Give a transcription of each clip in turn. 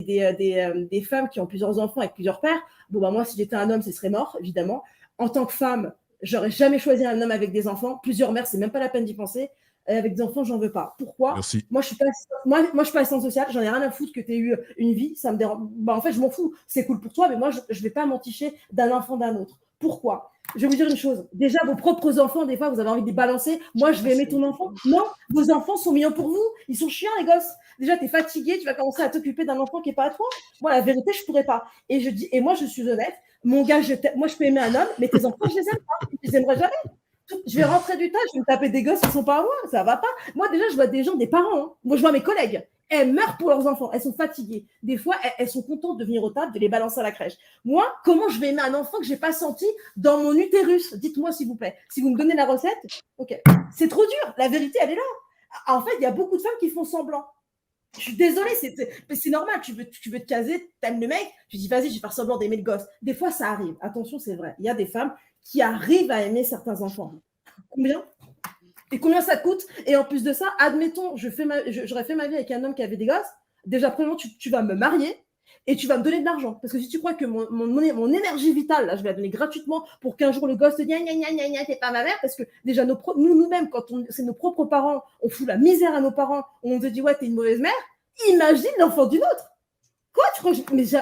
des femmes qui ont plusieurs enfants avec plusieurs pères. Bon, bah, moi, si j'étais un homme, ce serait mort, évidemment. En tant que femme, j'aurais jamais choisi un homme avec des enfants. Plusieurs mères, c'est même pas la peine d'y penser. Avec des enfants, j'en veux pas. Pourquoi? Merci. Moi, je suis pas assistante sociale. J'en ai rien à foutre que tu aies eu une vie. Ça me dérange. Bah, en fait, je m'en fous. C'est cool pour toi, mais moi, je vais pas m'enticher d'un enfant d'un autre. Pourquoi? Je vais vous dire une chose. Déjà, vos propres enfants, des fois, vous avez envie de les balancer. Moi, je vais aimer ton enfant. Non, vos enfants sont mignons pour vous. Ils sont chiants, les gosses. Déjà, tu es fatigué, tu vas commencer à t'occuper d'un enfant qui n'est pas à toi. Moi, la vérité, je ne pourrais pas. Et moi, je suis honnête. Mon gars, moi, je peux aimer un homme, mais tes enfants, je les aime pas. Je les aimerai jamais. Je vais rentrer du tas, je vais me taper des gosses qui ne sont pas à moi. Ça va pas. Moi, déjà, je vois des gens, des parents. Hein. Moi, je vois mes collègues. Elles meurent pour leurs enfants. Elles sont fatiguées. Des fois, elles sont contentes de venir au table, de les balancer à la crèche. Moi, comment je vais aimer un enfant que je n'ai pas senti dans mon utérus? Dites-moi, s'il vous plaît. Si vous me donnez la recette, ok. C'est trop dur. La vérité, elle est là. En fait, il y a beaucoup de femmes qui font semblant. Je suis désolée, mais c'est normal. Tu veux te caser, t'aimes le mec, tu dis vas-y, je vais faire semblant d'aimer le gosse. Des fois, ça arrive. Attention, c'est vrai. Il y a des femmes qui arrivent à aimer certains enfants. Combien? Et combien ça coûte? Et en plus de ça, admettons, j'aurais fait ma vie avec un homme qui avait des gosses. Déjà, premièrement, tu vas me marier et tu vas me donner de l'argent. Parce que si tu crois que mon énergie vitale, là, je vais la donner gratuitement pour qu'un jour le gosse te dise t'es pas ma mère, parce que déjà, nous-mêmes, quand c'est nos propres parents, on fout la misère à nos parents, on te dit ouais, t'es une mauvaise mère, imagine l'enfant d'une autre. Quoi, tu crois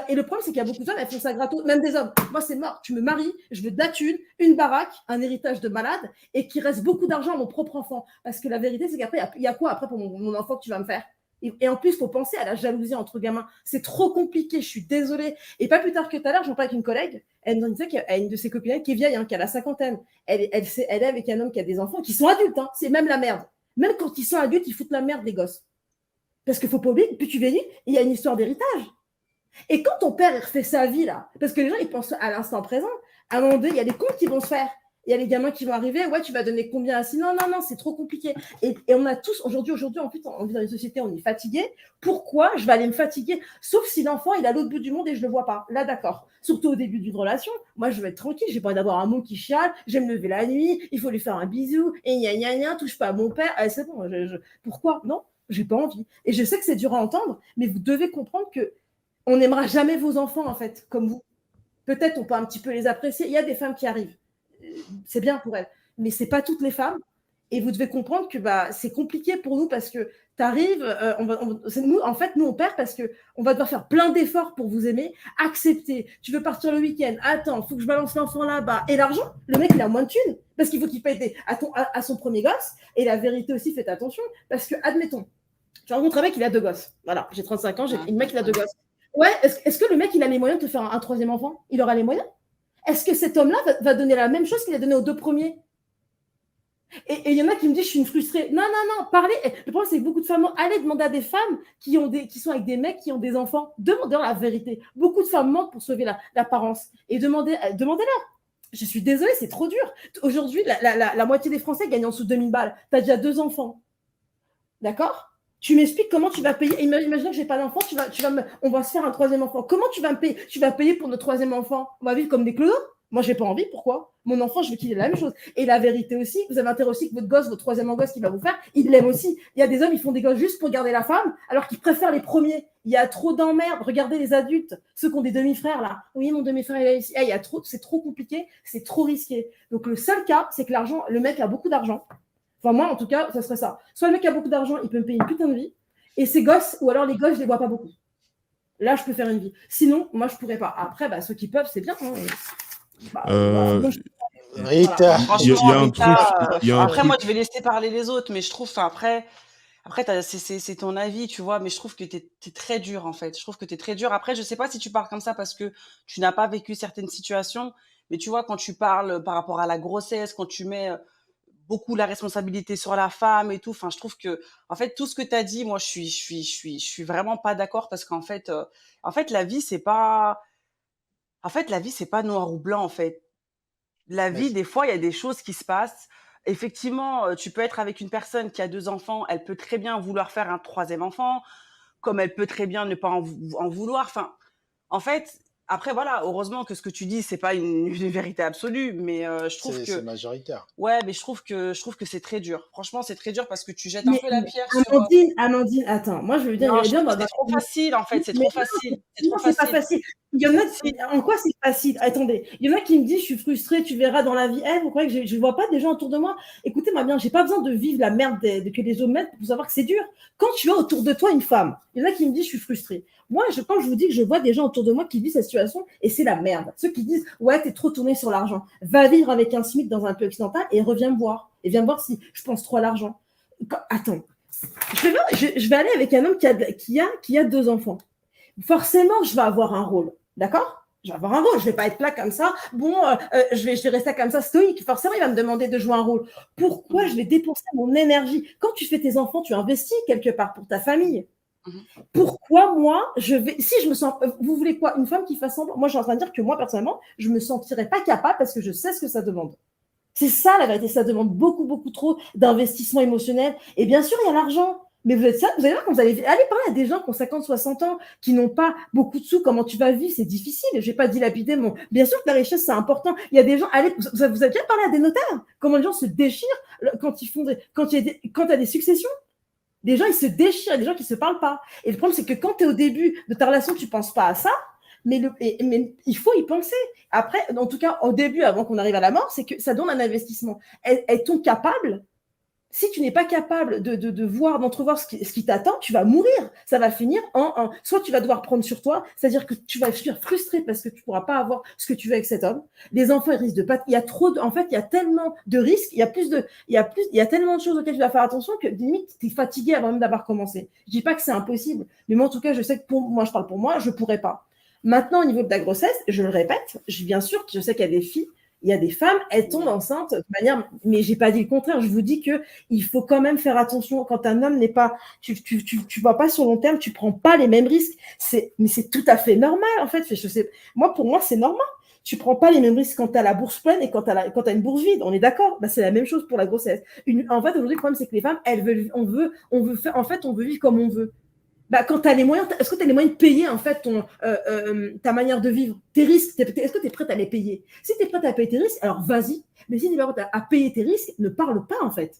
et le problème, c'est qu'il y a beaucoup de femmes, elles font ça gratos, même des hommes. Moi, c'est mort. Tu me maries, je veux de la thune, une baraque, un héritage de malade, et qu'il reste beaucoup d'argent à mon propre enfant. Parce que la vérité, c'est qu'après, il y a quoi après pour mon enfant que tu vas me faire? Et en plus, il faut penser à la jalousie entre gamins. C'est trop compliqué, je suis désolée. Et pas plus tard que tout à l'heure, j'en parlais avec une collègue. Elle me disait qu'il y a une de ses copines qui est vieille, hein, qui a la cinquantaine. Elle est avec un homme qui a des enfants qui sont adultes. Hein. C'est même la merde. Même quand ils sont adultes, ils foutent la merde, les gosses. Parce qu'il ne faut pas oublier, plus tu vieillis, il y a une histoire d'héritage. Et quand ton père il refait sa vie, là, parce que les gens, ils pensent à l'instant présent, à un moment donné, il y a des comptes qui vont se faire. Il y a les gamins qui vont arriver, ouais, tu vas donner combien à ci? Non, c'est trop compliqué. Et on a tous, aujourd'hui, en fait, on vit dans une société, on est fatigué. Pourquoi je vais aller me fatiguer? Sauf si l'enfant, il est à l'autre bout du monde et je ne le vois pas. Là, d'accord. Surtout au début d'une relation, moi, je vais être tranquille, j'ai pas envie d'avoir un mot qui chiale, je vais me lever la nuit, il faut lui faire un bisou, et gna, touche pas à mon père. Allez, c'est bon, pourquoi? Non, j'ai pas envie. Et je sais que c'est dur à entendre, mais vous devez comprendre que on n'aimera jamais vos enfants, en fait, comme vous. Peut-être on peut un petit peu les apprécier. Il y a des femmes qui arrivent. C'est bien pour elles. Mais ce n'est pas toutes les femmes. Et vous devez comprendre que c'est compliqué pour nous parce que tu arrives, en fait, nous, on perd parce qu'on va devoir faire plein d'efforts pour vous aimer, accepter. Tu veux partir le week-end, attends, il faut que je balance l'enfant là-bas. Et l'argent, le mec, il a moins de thunes parce qu'il faut qu'il paye à son premier gosse. Et la vérité aussi, faites attention parce que, admettons, tu rencontres un mec, il a 2 gosses. Voilà, j'ai 35 ans, j'ai un mec, il a 2 gosses. Ouais, est-ce que le mec, il a les moyens de te faire un 3e enfant? Il aura les moyens? Est-ce que cet homme-là va donner la même chose qu'il a donné aux 2 premiers? Et il y en a qui me disent, je suis une frustrée. Non, parlez. Le problème, c'est que beaucoup de femmes, allez demander à des femmes qui sont avec des mecs qui ont des enfants. Demandez-leur la vérité. Beaucoup de femmes mentent pour sauver l'apparence. Et demandez-leur. Je suis désolée, c'est trop dur. Aujourd'hui, la moitié des Français gagnent en dessous de 2000 balles. Tu as déjà 2 enfants. D'accord? Tu m'expliques comment tu vas payer. Imagine que je n'ai pas d'enfant, on va se faire un 3e enfant. Comment tu vas me payer? Tu vas payer pour notre 3e enfant. On va vivre comme des clodos. Moi, je n'ai pas envie. Pourquoi? Mon enfant, je veux qu'il ait la même chose. Et la vérité aussi, vous avez intérêt aussi que votre gosse, votre 3e gosse qu'il va vous faire, il l'aime aussi. Il y a des hommes, ils font des gosses juste pour garder la femme, alors qu'ils préfèrent les premiers. Il y a trop d'emmerdes. Regardez les adultes, ceux qui ont des demi-frères là. Oui, mon demi-frère, il est ici. C'est trop compliqué, c'est trop risqué. Donc, le seul cas, c'est que le mec a beaucoup d'argent. Enfin, moi, en tout cas, ça serait ça. Soit le mec a beaucoup d'argent, il peut me payer une putain de vie. Et ses gosses, ou alors les gosses, je les vois pas beaucoup. Là, je peux faire une vie. Sinon, moi, je pourrais pas. Après, ceux qui peuvent, c'est bien. Hein. Rita. Après, moi, je vais laisser parler les autres, mais je trouve, après, c'est ton avis, tu vois, mais je trouve que t'es très dur, en fait. Je trouve que t'es très dur. Après, je sais pas si tu parles comme ça parce que tu n'as pas vécu certaines situations, mais tu vois, quand tu parles par rapport à la grossesse, quand tu mets beaucoup la responsabilité sur la femme et tout. Enfin, je trouve que, en fait, tout ce que tu as dit, moi, je suis vraiment pas d'accord parce qu'en fait, la vie, c'est pas, noir ou blanc, en fait. La vie, des fois, il y a des choses qui se passent. Effectivement, tu peux être avec une personne qui a 2 enfants, elle peut très bien vouloir faire un 3e enfant, comme elle peut très bien ne pas en vouloir. Enfin, en fait, après voilà, heureusement que ce que tu dis, c'est pas une vérité absolue, mais je trouve C'est que majoritaire. ouais, mais je trouve que c'est très dur. Franchement, c'est très dur parce que tu jettes un Mais peu la pierre sur, Amandine, attends, moi je veux dire, il y non, a je des gens trouve que dans c'est trop facile, en fait, c'est mais trop facile, c'est non, trop c'est pas facile. facile. Il y en Si, a, en quoi c'est facile? Attendez, il y en a qui me disent, je suis frustrée, tu verras dans la vie. Vous croyez que je ne vois pas des gens autour de moi? Écoutez-moi bien, j'ai pas besoin de vivre la merde que les hommes mettent pour savoir que c'est dur. Quand tu as autour de toi une femme, il y en a qui me disent, je suis frustrée. Moi, quand je vous dis que je vois des gens autour de moi qui vivent cette situation, et c'est la merde. Ceux qui disent, ouais, t'es trop tourné sur l'argent. Va vivre avec un SMIC dans un pays occidental et reviens me voir. Et viens me voir si je pense trop à l'argent. Attends, je vais aller avec un homme qui a 2 enfants. Forcément, je vais avoir un rôle. D'accord? Je vais avoir un rôle. Je ne vais pas être là comme ça. Bon, je vais rester comme ça stoïque. Forcément, il va me demander de jouer un rôle. Pourquoi je vais dépenser mon énergie? Quand tu fais tes enfants, tu investis quelque part pour ta famille. Pourquoi moi, si je me sens, vous voulez quoi? Une femme qui fasse semblant? Moi, je suis en train de dire que moi, personnellement, je ne me sentirais pas capable parce que je sais ce que ça demande. C'est ça la vérité, ça demande beaucoup, beaucoup trop d'investissement émotionnel. Et bien sûr, il y a l'argent. Mais vous allez voir, quand vous allez parler à des gens qui ont 50, 60 ans, qui n'ont pas beaucoup de sous, comment tu vas vivre, c'est difficile. Je ne vais pas dilapider mon. Bien sûr que la richesse, c'est important. Il y a des gens, vous avez déjà parlé à des notaires, comment les gens se déchirent quand ils quand il y a des successions. Des gens, ils se déchirent, il y a des gens qui ne se parlent pas. Et le problème, c'est que quand tu es au début de ta relation, tu ne penses pas à ça, mais il faut y penser. Après, en tout cas, au début, avant qu'on arrive à la mort, c'est que ça donne un investissement. Est-on capable? Si tu n'es pas capable d'entrevoir ce qui t'attend, tu vas mourir. Ça va finir soit tu vas devoir prendre sur toi, c'est-à-dire que tu vas être frustré parce que tu ne pourras pas avoir ce que tu veux avec cet homme. Les enfants, ils risquent de pas. Il y a en fait, il y a tellement de risques, il y a tellement de choses auxquelles tu dois faire attention que limite, tu es fatigué avant même d'avoir commencé. Je dis pas que c'est impossible, mais moi, en tout cas, je sais que moi, je parle pour moi, je pourrais pas. Maintenant, au niveau de la grossesse, je le répète, bien sûr, je sais qu'il y a des filles, il y a des femmes, elles tombent enceintes de manière, mais j'ai pas dit le contraire. Je vous dis que il faut quand même faire attention quand un homme n'est pas, tu vois pas sur long terme, tu prends pas les mêmes risques. Mais c'est tout à fait normal en fait. Pour moi, c'est normal. Tu prends pas les mêmes risques quand tu as la bourse pleine et quand tu as une bourse vide. On est d'accord? C'est la même chose pour la grossesse. En fait, aujourd'hui, le problème c'est que les femmes, on veut vivre comme on veut. Quand tu as les moyens, est-ce que tu as les moyens de payer en fait ta manière de vivre, tes risques? Est-ce que tu es prête à les payer? Si tu es prête à payer tes risques, alors vas-y. Mais si tu n'es pas prête à payer tes risques, ne parle pas en fait.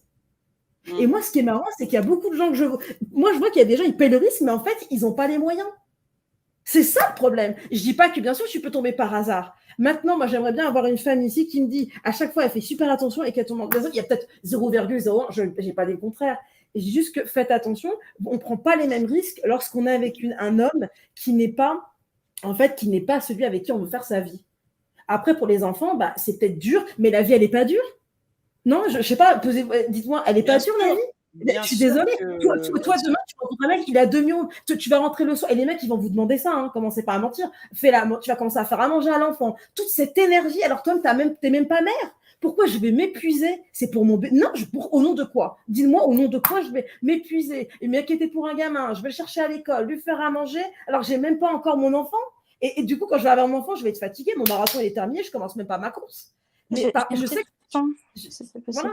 Et moi, ce qui est marrant, c'est qu'il y a beaucoup de gens je vois qu'il y a des gens, ils payent le risque, mais en fait, ils n'ont pas les moyens. C'est ça le problème. Je dis pas que bien sûr, tu peux tomber par hasard. Maintenant, moi, j'aimerais bien avoir une femme ici qui me dit, à chaque fois, elle fait super attention et qu'elle tombe. Il y a peut-être 0,01, je n'ai pas dit le contraire. Et juste que faites attention, on ne prend pas les mêmes risques lorsqu'on est avec un homme qui n'est pas celui avec qui on veut faire sa vie. Après, pour les enfants, c'est peut-être dur, mais la vie, elle n'est pas dure. Non, je ne sais pas, dites-moi, elle n'est pas dure la vie? Je suis désolée. Toi, demain, tu rencontres un mec, il a 2 millions. Tu vas rentrer le soir. Et les mecs, ils vont vous demander ça. Hein, commencez pas à mentir. Tu vas commencer à faire à manger à l'enfant. Toute cette énergie. Alors, toi, tu n'es même pas mère. Pourquoi je vais m'épuiser? C'est pour mon. Non, au nom de quoi? Dis-moi, au nom de quoi je vais m'épuiser et m'inquiéter pour un gamin? Je vais le chercher à l'école, lui faire à manger. Alors, j'ai même pas encore mon enfant. Et du coup, quand je vais avoir mon enfant, je vais être fatiguée. Mon marathon, il est terminé. Je commence même pas ma course. Mais je sais que. Si c'est possible. Voilà.